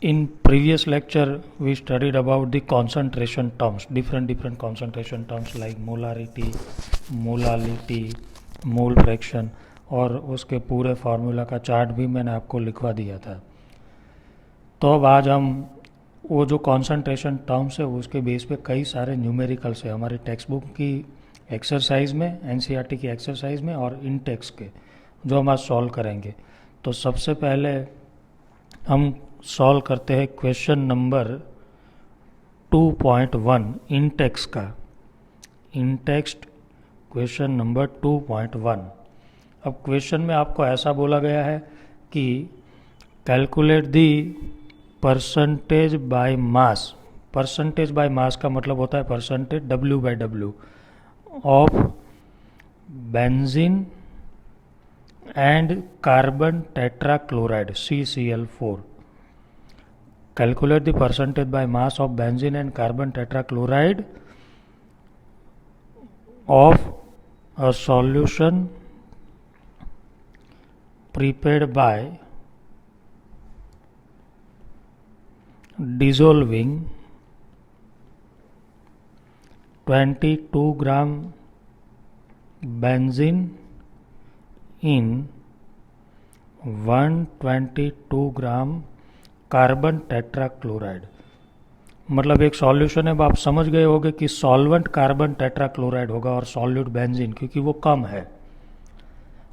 In previous lecture, we studied about the concentration terms, different concentration terms like molarity, molality, mole fraction, और उसके पूरे formula का chart भी मैंने आपको लिखवा दिया था। तो अब आज हम वो जो कॉन्सेंट्रेशन टर्म्स है उसके बेस पे कई सारे न्यूमेरिकल्स है हमारी टेक्स्ट बुक की एक्सरसाइज में, एनसीईआरटी की एक्सरसाइज में और इन टेक्स्ट के, जो हम आज सॉल्व करेंगे। तो सबसे पहले हम सॉल्व करते हैं क्वेश्चन नंबर 2.1 इन टेक्स्ट का। इन टेक्स्ट क्वेश्चन नंबर 2.1। अब क्वेश्चन में आपको ऐसा बोला गया है कि calculate the percentage by mass. Percentage by mass का मतलब होता है percentage W/W of benzene and carbon tetrachloride CCl4। Calculate the percentage by mass of benzene and carbon tetrachloride of a solution prepared by dissolving 22 gram benzene in 122 gram carbon tetrachloride. मतलब एक solution है, आप समझ गए होंगे कि solvent carbon tetrachloride होगा और सॉल्यूट बेंजीन, क्योंकि वो कम है।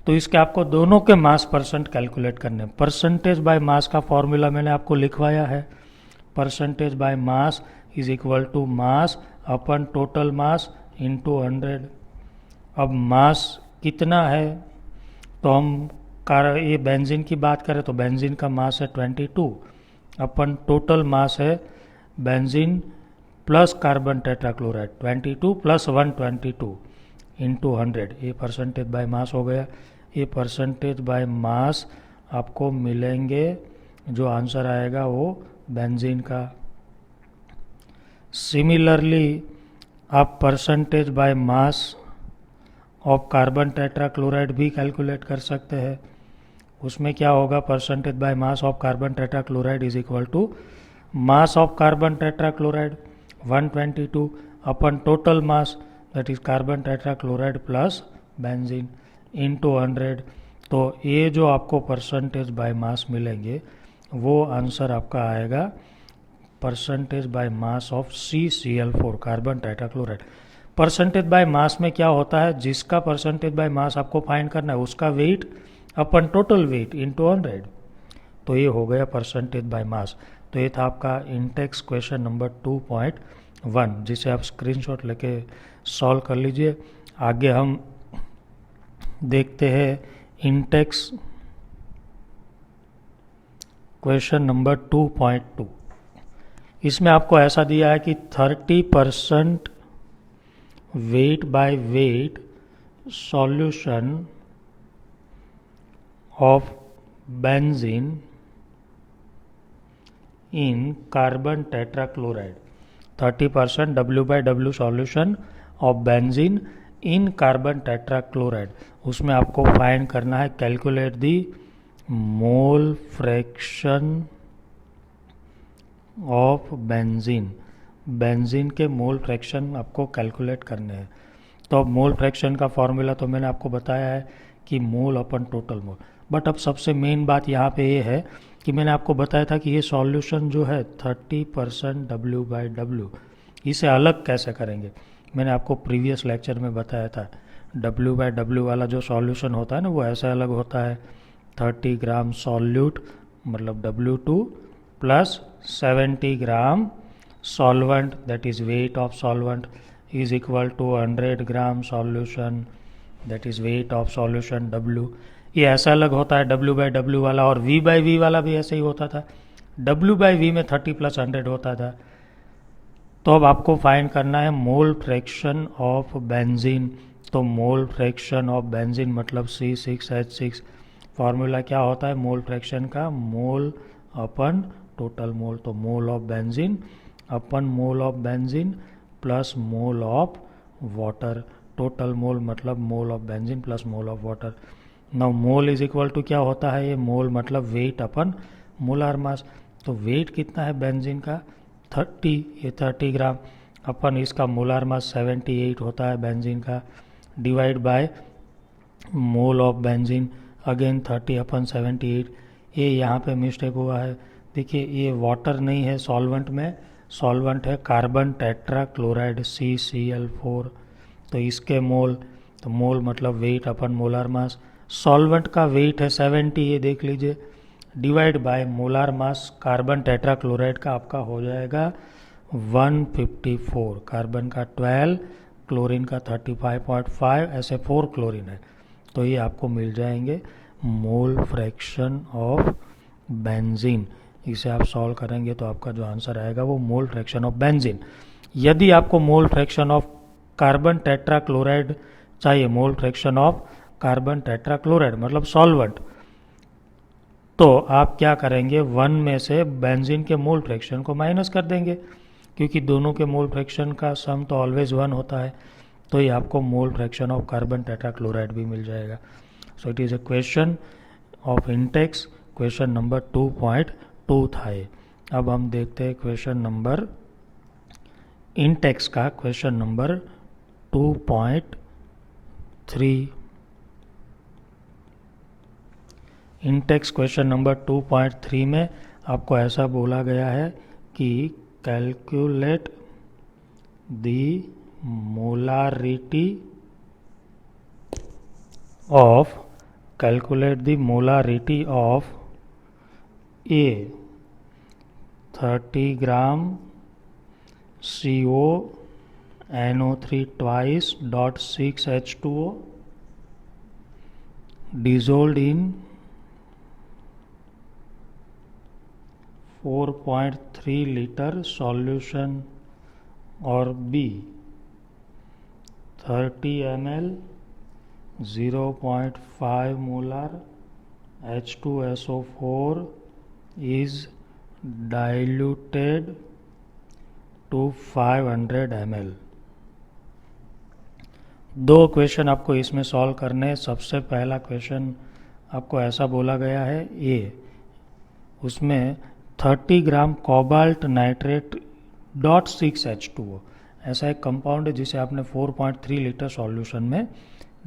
तो इसके आपको दोनों के मास परसेंट कैलकुलेट करने। परसेंटेज बाय मास का फॉर्मूला मैंने आपको लिखवाया है। Percentage by mass is equal to mass upon total mass into 100। अब मास कितना है, तो हम ये बेंजीन की बात करें तो बेंजीन का मास है 22 अपन टोटल मास है benzene plus carbon tetrachloride 22 plus 122 into 100। ये परसेंटेज बाय मास हो गया। ये परसेंटेज बाय मास आपको मिलेंगे, जो आंसर आएगा वो बेंजीन का। सिमिलरली आप percentage by mass of carbon tetrachloride भी कैलकुलेट कर सकते हैं। उसमें क्या होगा, percentage by mass of carbon tetrachloride is equal to mass of carbon tetrachloride 122 upon total mass that is carbon tetrachloride plus benzene into 100। तो ये जो आपको परसेंटेज बाय मास मिलेंगे वो आंसर आपका आएगा percentage by mass of CCl4 carbon tetrachloride. Percentage by मास में क्या होता है, जिसका परसेंटेज बाय मास आपको फाइंड करना है उसका वेट अपन टोटल वेट इंटू 100। तो ये हो गया परसेंटेज बाय मास। तो ये था आपका इंटेक्स क्वेश्चन नंबर 2.1, जिसे आप स्क्रीनशॉट लेके सॉल्व कर लीजिए। आगे हम देखते हैं इंटेक्स क्वेश्चन नंबर 2.2। इसमें आपको ऐसा दिया है कि 30% weight by weight solution of benzene in carbon tetrachloride। 30% W/W solution of benzene in carbon tetrachloride। उसमें आपको फाइंड करना है calculate the mole fraction of benzene. Benzene के मोल फ्रैक्शन आपको कैलकुलेट करने हैं। तो अब मोल फ्रैक्शन का फॉर्मूला तो मैंने आपको बताया है कि मोल अपन टोटल मोल। बट अब सबसे मेन बात यहाँ पे ये है कि मैंने आपको बताया था कि ये सॉल्यूशन जो है 30% W/W, इसे अलग कैसे करेंगे। मैंने आपको प्रीवियस लेक्चर में बताया था W/W वाला जो सॉल्यूशन होता है ना, वो ऐसा अलग होता है 30 ग्राम सॉल्यूट मतलब W2 plus 70 gram solvent that is weight of solvent is equal to 100 gram solution that is weight of solution W। ये ऐसा अलग होता है W/W वाला, और V/V वाला भी ऐसे ही होता था। W/V में 30 प्लस 100 होता था। तो अब आपको फाइंड करना है मोल फ्रैक्शन ऑफ बेंजीन। तो मोल फ्रैक्शन ऑफ बेंजीन मतलब C6H6। फार्मूला क्या होता है मोल फ्रैक्शन का, मोल अपन टोटल मोल। तो मोल ऑफ बेंजीन अपन mole of benzene plus mole of water. Total mole मतलब mole of benzene plus mole of water. Now mole is equal to क्या होता है, ये मोल मतलब वेट अपन मोलार मास। तो वेट कितना है बेंजीन का 30, ये 30 ग्राम अपन इसका मोलार मास 78 होता है बेंजीन का, divide by mole of benzene again 30 अपन 78। ये यहाँ पे मिस्टेक हुआ है, देखिए ये वाटर नहीं है सॉल्वेंट में, सॉल्वेंट है कार्बन टेट्रा क्लोराइड CCl4, तो इसके मोल, तो मोल मतलब वेट अपन मोलार मास, सॉल्वेंट का वेट है 70, ये देख लीजिए, divide by molar mass carbon tetra chloride का आपका हो जाएगा 154, कार्बन का 12, क्लोरीन का 35.5, ऐसे 4 क्लोरीन है, तो ये आपको मिल जाएंगे मोल फ्रैक्शन ऑफ बेंजीन। इसे आप सॉल्व करेंगे तो आपका जो आंसर आएगा वो मोल फ्रैक्शन ऑफ बेंजीन। यदि आपको mole fraction of carbon tetrachloride चाहिए, mole fraction of carbon tetrachloride मतलब सॉल्वेंट, तो आप क्या करेंगे 1 में से बेंजीन के मोल फ्रैक्शन को माइनस कर देंगे, क्योंकि दोनों के मोल फ्रैक्शन का सम तो ऑलवेज 1 होता है, तो ये आपको mole fraction of carbon tetra chloride भी मिल जाएगा। So it is a question of Intex, question number 2.2 था ये। अब हम देखते हैं क्वेश्चन नंबर इंटेक्स का, question number 2.3। Intex question number 2.3 में आपको ऐसा बोला गया है कि calculate the molarity of A 30 gram CONO3 twice .6 H2O dissolved in 4.3 liter solution, और B 30 ml 0.5 molar H2SO4 is diluted to 500 ml। दो क्वेश्चन आपको इसमें सॉल्व करने हैं। सबसे पहला क्वेश्चन आपको ऐसा बोला गया है ए, उसमें 30 ग्राम कोबाल्ट नाइट्रेट .6 H2O, ऐसा एक कंपाउंड है जिसे आपने 4.3 लीटर सॉल्यूशन में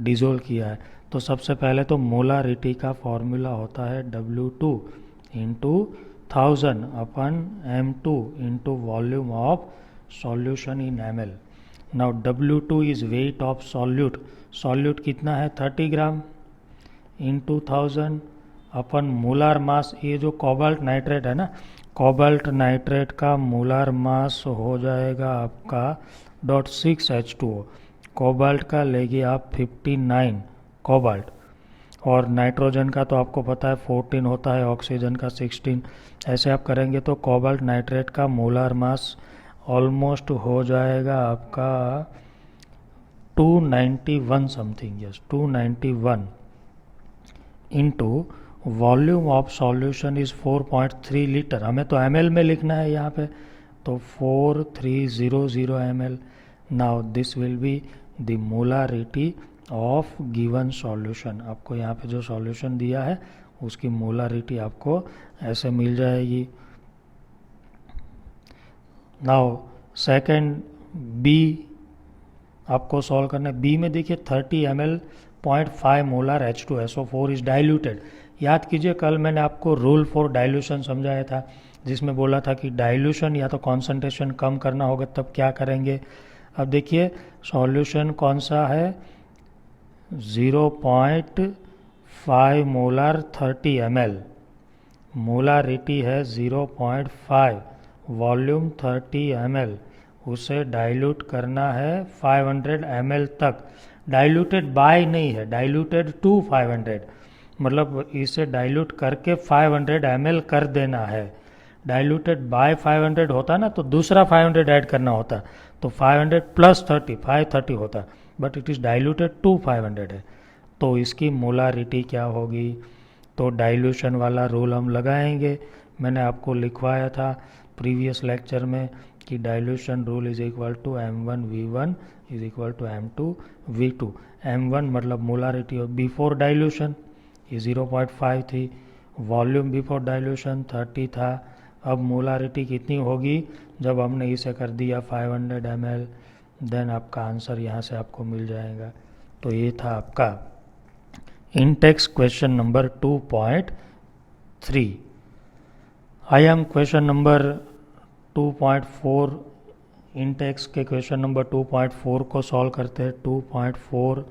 डिजोल्व किया है। तो सबसे पहले तो मोलारिटी का फॉर्मूला होता है W2 into 1000 upon M2 into volume of solution in ml। Now W2 is weight of solute, solute कितना है 30 ग्राम इंटू 1000 अपन मोलार मास, ये जो कोबाल्ट नाइट्रेट है ना, कोबाल्ट नाइट्रेट का मोलार मास हो जाएगा आपका .6 H2O, कोबाल्ट का लेगी आप 59 कोबाल्ट, और नाइट्रोजन का तो आपको पता है 14 होता है, ऑक्सीजन का 16, ऐसे आप करेंगे तो कोबाल्ट नाइट्रेट का मोलार मास ऑलमोस्ट हो जाएगा आपका 291 something, yes 291 into volume of solution is 4.3 litre, हमें तो ml में लिखना है यहाँ पे, तो 4300 ml। Now this will be the molarity of given solution, आपको यहाँ पे जो सॉल्यूशन दिया है उसकी मोलारिटी आपको ऐसे मिल जाएगी। नाउ सेकंड बी आपको सॉल्व करना है। बी में देखिए 30 ml 0.5 molar H2SO4 is diluted. याद कीजिए कल मैंने आपको रूल फॉर डाइल्यूशन समझाया था, जिसमें बोला था कि डाइल्यूशन या तो कॉन्सेंट्रेशन कम करना होगा तब क्या करेंगे। अब देखिए सॉल्यूशन कौन सा है 0.5 मोलार 30 ml, मोलारिटी है 0.5, वॉल्यूम 30 ml, उसे डाइल्यूट करना है 500 ml तक। डाइल्यूटेड बाय नहीं है, डाइल्यूटेड टू 500, मतलब इसे डाइल्यूट करके 500 ml कर देना है। डाइल्यूटेड बाय 500 होता ना तो दूसरा 500 ऐड करना होता, तो 500 प्लस 30 530 होता, but it is diluted to 500 है। तो इसकी मोलारिटी क्या होगी, तो डाइल्यूशन वाला रूल हम लगाएंगे। मैंने आपको लिखवाया था प्रीवियस लेक्चर में कि dilution rule is equal to M1V1 is equal to M2V2। M1 मतलब मोलारिटी ऑफ बिफोर डाइल्यूशन, ये 0.5 थी, वॉल्यूम बिफोर डाइल्यूशन 30 था, अब मोलारिटी कितनी होगी जब हमने इसे कर दिया 500 ml, देन आपका आंसर यहाँ से आपको मिल जाएगा। तो ये था आपका Intex question number 2.3। I am question number 2.4, Intex के क्वेश्चन नंबर 2.4 को सॉल्व करते हैं। 2.4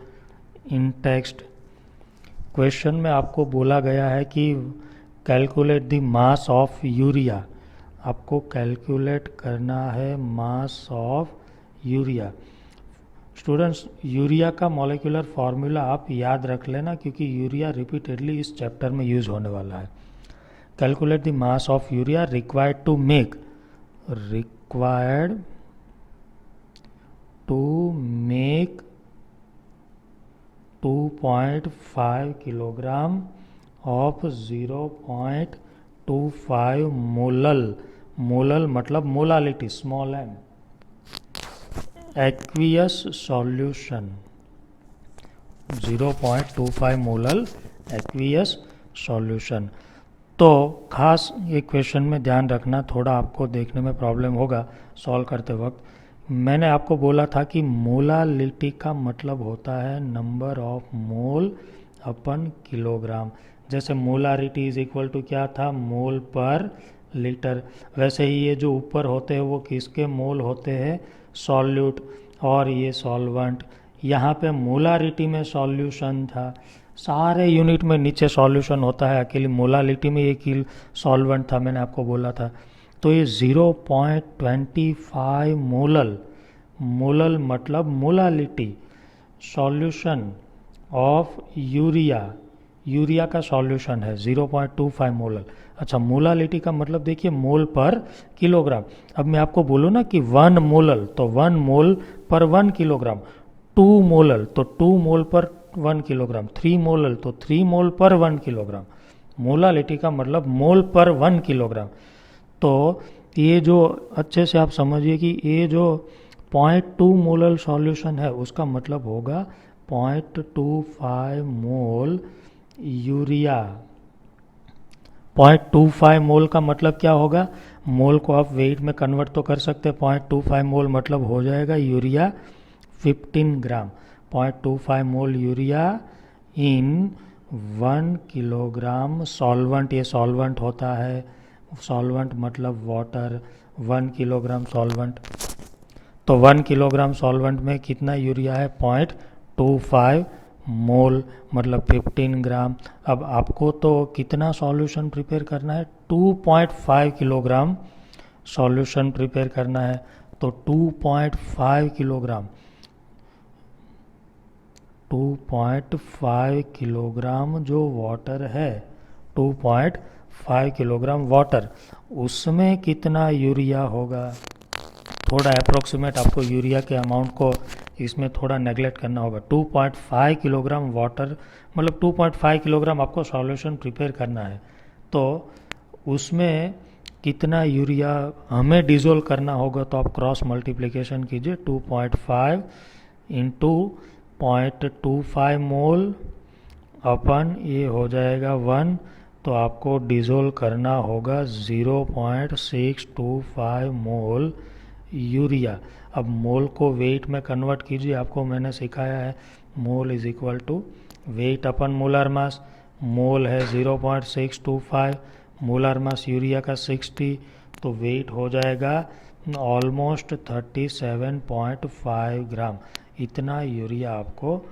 इंटेक्स्ट क्वेश्चन में आपको बोला गया है कि calculate the mass of urea. आपको कैलकुलेट करना है mass of urea. Students, urea का मॉलिक्यूलर फार्मूला आप याद रख लेना, क्योंकि यूरिया रिपीटेडली इस चैप्टर में यूज होने वाला है। Calculate the mass of urea required to make 2.5 kilogram of 0.25 molal. Molal मतलब molality, small M, aqueous solution. 0.25 molal aqueous solution. तो खास ये क्वेश्चन में ध्यान रखना, थोड़ा आपको देखने में प्रॉब्लम होगा सॉल्व करते वक्त। मैंने आपको बोला था कि मोलालिटी का मतलब होता है number of mole upon kilogram. जैसे मोलारिटी इज इक्वल टू क्या था, मोल पर लीटर। वैसे ही ये जो ऊपर होते हैं वो किसके मोल होते हैं, सॉल्यूट, और ये सॉल्वेंट। यहाँ पे मोलारिटी में सॉल्यूशन था, सारे यूनिट में नीचे सॉल्यूशन होता है, अकेली मोलालिटी में एक सॉल्वेंट था, मैंने आपको बोला था। तो ये 0.25 मोलल, मोलल मतलब molality, solution of urea, urea का सॉल्यूशन है 0.25 मोलल। अच्छा, मोलालिटी का मतलब देखिए मोल पर किलोग्राम। अब मैं आपको बोलूँ ना कि 1 मोलल, तो 1 मोल पर 1 किलोग्राम। 2 मोलल तो 2 मोल पर 1 किलोग्राम। 3 मोलल तो 3 मोल पर 1 किलोग्राम। मोलालिटी का मतलब मोल पर 1 किलोग्राम। तो ये जो अच्छे से आप समझिए कि ये जो 0.2 मोलल सॉल्यूशन है उसका मतलब होगा 0.25 मोल यूरिया। 0.25 मोल का मतलब क्या होगा, मोल को आप वेट में कन्वर्ट तो कर सकते हैं। 0.25 मोल मतलब हो जाएगा urea 15 gram. 0.25 mole urea in 1 kilogram solvent. ये सॉल्वेंट होता है, सॉल्वेंट मतलब वाटर। 1 किलोग्राम सॉल्वेंट, तो 1 किलोग्राम सॉल्वेंट में कितना यूरिया है, 0.25 मोल मतलब 15 ग्राम। अब आपको तो कितना सॉल्यूशन प्रिपेयर करना है, 2.5 किलोग्राम सॉल्यूशन प्रिपेयर करना है। तो 2.5 किलोग्राम, 2.5 किलोग्राम जो वाटर है, 2.5 किलोग्राम वाटर, उसमें कितना यूरिया होगा। थोड़ा अप्रोक्सीमेट आपको यूरिया के अमाउंट को इसमें थोड़ा नेगलेक्ट करना होगा। 2.5 किलोग्राम वाटर मतलब 2.5 किलोग्राम आपको सॉल्यूशन प्रिपेयर करना है, तो उसमें कितना यूरिया हमें डिज़ोल्व करना होगा। तो आप क्रॉस मल्टीप्लिकेशन कीजिए, 2.5 इंटू 0.25 मोल अपन ये हो जाएगा 1, तो आपको डिज़ोल्व करना होगा 0.625 मोल यूरिया। अब मोल को वेट में कन्वर्ट कीजिए, आपको मैंने सिखाया है mole is equal to weight upon molar mass. Mole है 0.625, मोलर मास यूरिया का 60, तो वेट हो जाएगा ऑलमोस्ट 37.5 ग्राम। इतना यूरिया आपको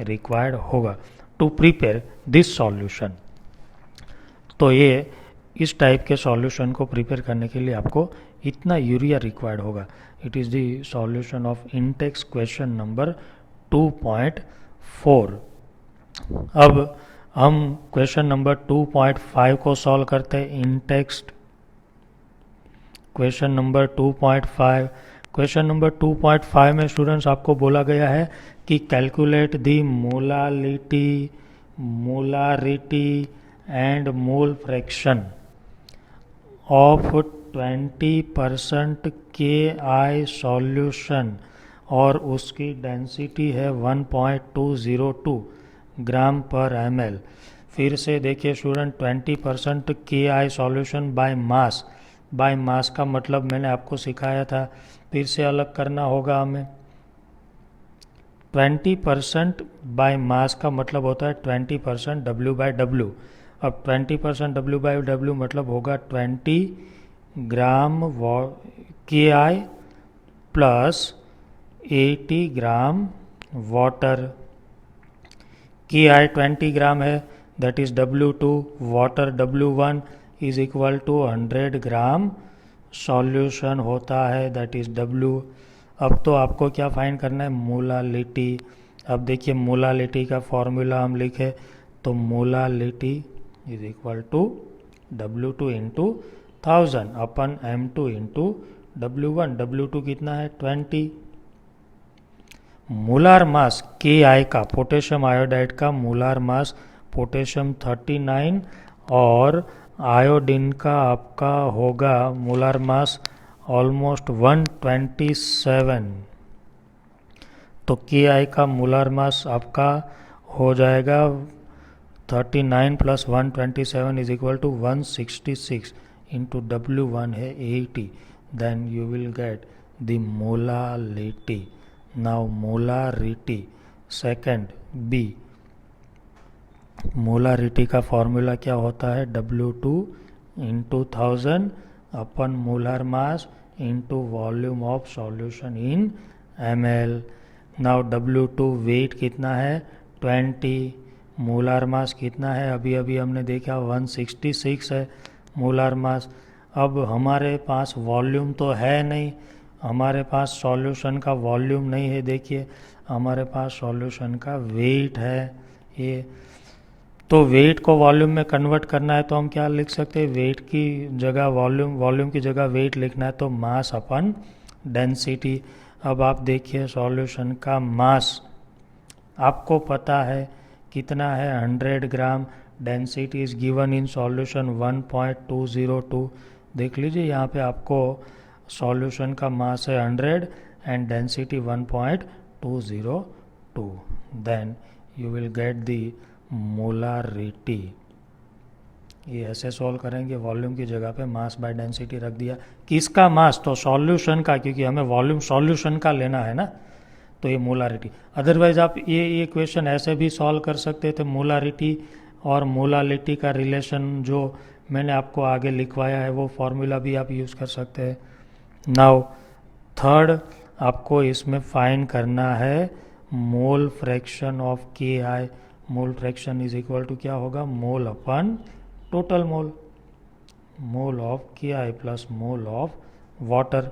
रिक्वायर्ड होगा टू प्रिपेयर दिस सॉल्यूशन। तो ये इस टाइप के सॉल्यूशन को प्रिपेयर करने के लिए आपको इतना यूरिया रिक्वायर्ड होगा। It is the solution of Intex question number 2.4। अब हम क्वेश्चन नंबर 2.5 को सॉल्व करते हैं। In-text question number 2.5। Question number 2.5 में स्टूडेंट्स आपको बोला गया है कि calculate the molarity and mole fraction of 20% KI solution, और उसकी डेंसिटी है 1.202 ग्राम पर ml। फिर से देखिए student, 20% KI solution by mass, bye mass का मतलब मैंने आपको सिखाया था, फिर से अलग करना होगा हमें। 20% बाय मास का मतलब होता है 20% W/W। अब 20% W/W मतलब होगा 20 gram KI plus 80 gram water. KI 20 gram है, that is W2, water W1 is equal to 100 gram solution होता है, दैट इज W। अब तो आपको क्या फाइंड करना है, मोलालिटी। अब देखिए मोलालिटी का फॉर्मूला हम लिखे तो molality is equal to W2 into 1000 upon M2 into W1। W2 कितना है 20। मोलार मास KI का, पोटेशियम आयोडाइड का मोलार मास पोटेशियम 39 और आयोडीन का आपका होगा मोलार मास ऑलमोस्ट 127। तो KI का मोलार मास आपका हो जाएगा 39 plus 127 is equal to 166 into W1 है 80, then you will get the molality. Now molarity second B, molarity का फॉर्मूला क्या होता है, W2 into 1000 upon molar mass into volume of solution in ml। Now W2 weight कितना है 20, molar मास कितना है अभी अभी हमने देखा 166 है मोलार मास। अब हमारे पास वॉल्यूम तो है नहीं, हमारे पास सॉल्यूशन का वॉल्यूम नहीं है, देखिए हमारे पास सॉल्यूशन का वेट है ये। तो वेट को वॉल्यूम में कन्वर्ट करना है तो हम क्या लिख सकते हैं, वेट की जगह वॉल्यूम, वॉल्यूम की जगह वेट लिखना है तो मास अपन डेंसिटी। अब आप देखिए सॉल्यूशन का मास आपको पता है कितना है 100 gram, density is given in solution 1.202। देख लीजिए यहाँ पे आपको सॉल्यूशन का मास है 100 and density 1.202, then you will get the molarity. ये ऐसे सॉल्व करेंगे, वॉल्यूम की जगह पे मास बाय डेंसिटी रख दिया। किसका मास, तो सॉल्यूशन का, क्योंकि हमें वॉल्यूम सॉल्यूशन का लेना है ना, तो ये मोलारिटी। अदरवाइज आप ये क्वेश्चन ऐसे भी सॉल्व कर सकते थे, मोलारिटी और मोलालिटी का रिलेशन जो मैंने आपको आगे लिखवाया है वो फॉर्मूला भी आप यूज़ कर सकते हैं। नाउ थर्ड आपको इसमें फाइंड करना है mole fraction of KI। Mole fraction is equal to क्या होगा, mole upon total mole, mole of KI plus mole of water.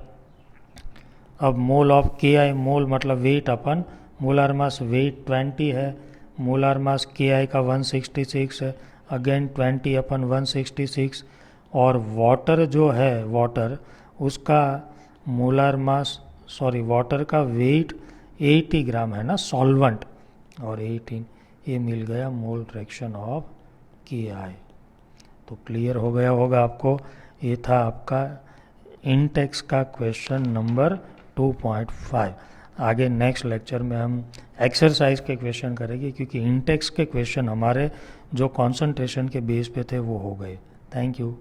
अब मोल ऑफ KI, मोल मतलब weight upon, molar mass weight 20 है, molar mass KI का 166 है, again 20 अपन 166, और water जो है वाटर उसका मोलार मास, सॉरी वाटर का वेट 80 ग्राम है ना सॉल्वेंट, और 18, ये मिल गया मोल फ्रैक्शन ऑफ KI। तो क्लियर हो गया होगा आपको, ये था आपका इंटेक्स का क्वेश्चन नंबर 2.5। आगे नेक्स्ट लेक्चर में हम एक्सरसाइज के क्वेश्चन करेंगे, क्योंकि इंटेक्स के क्वेश्चन हमारे जो कंसंट्रेशन के बेस पे थे वो हो गए। Thank you.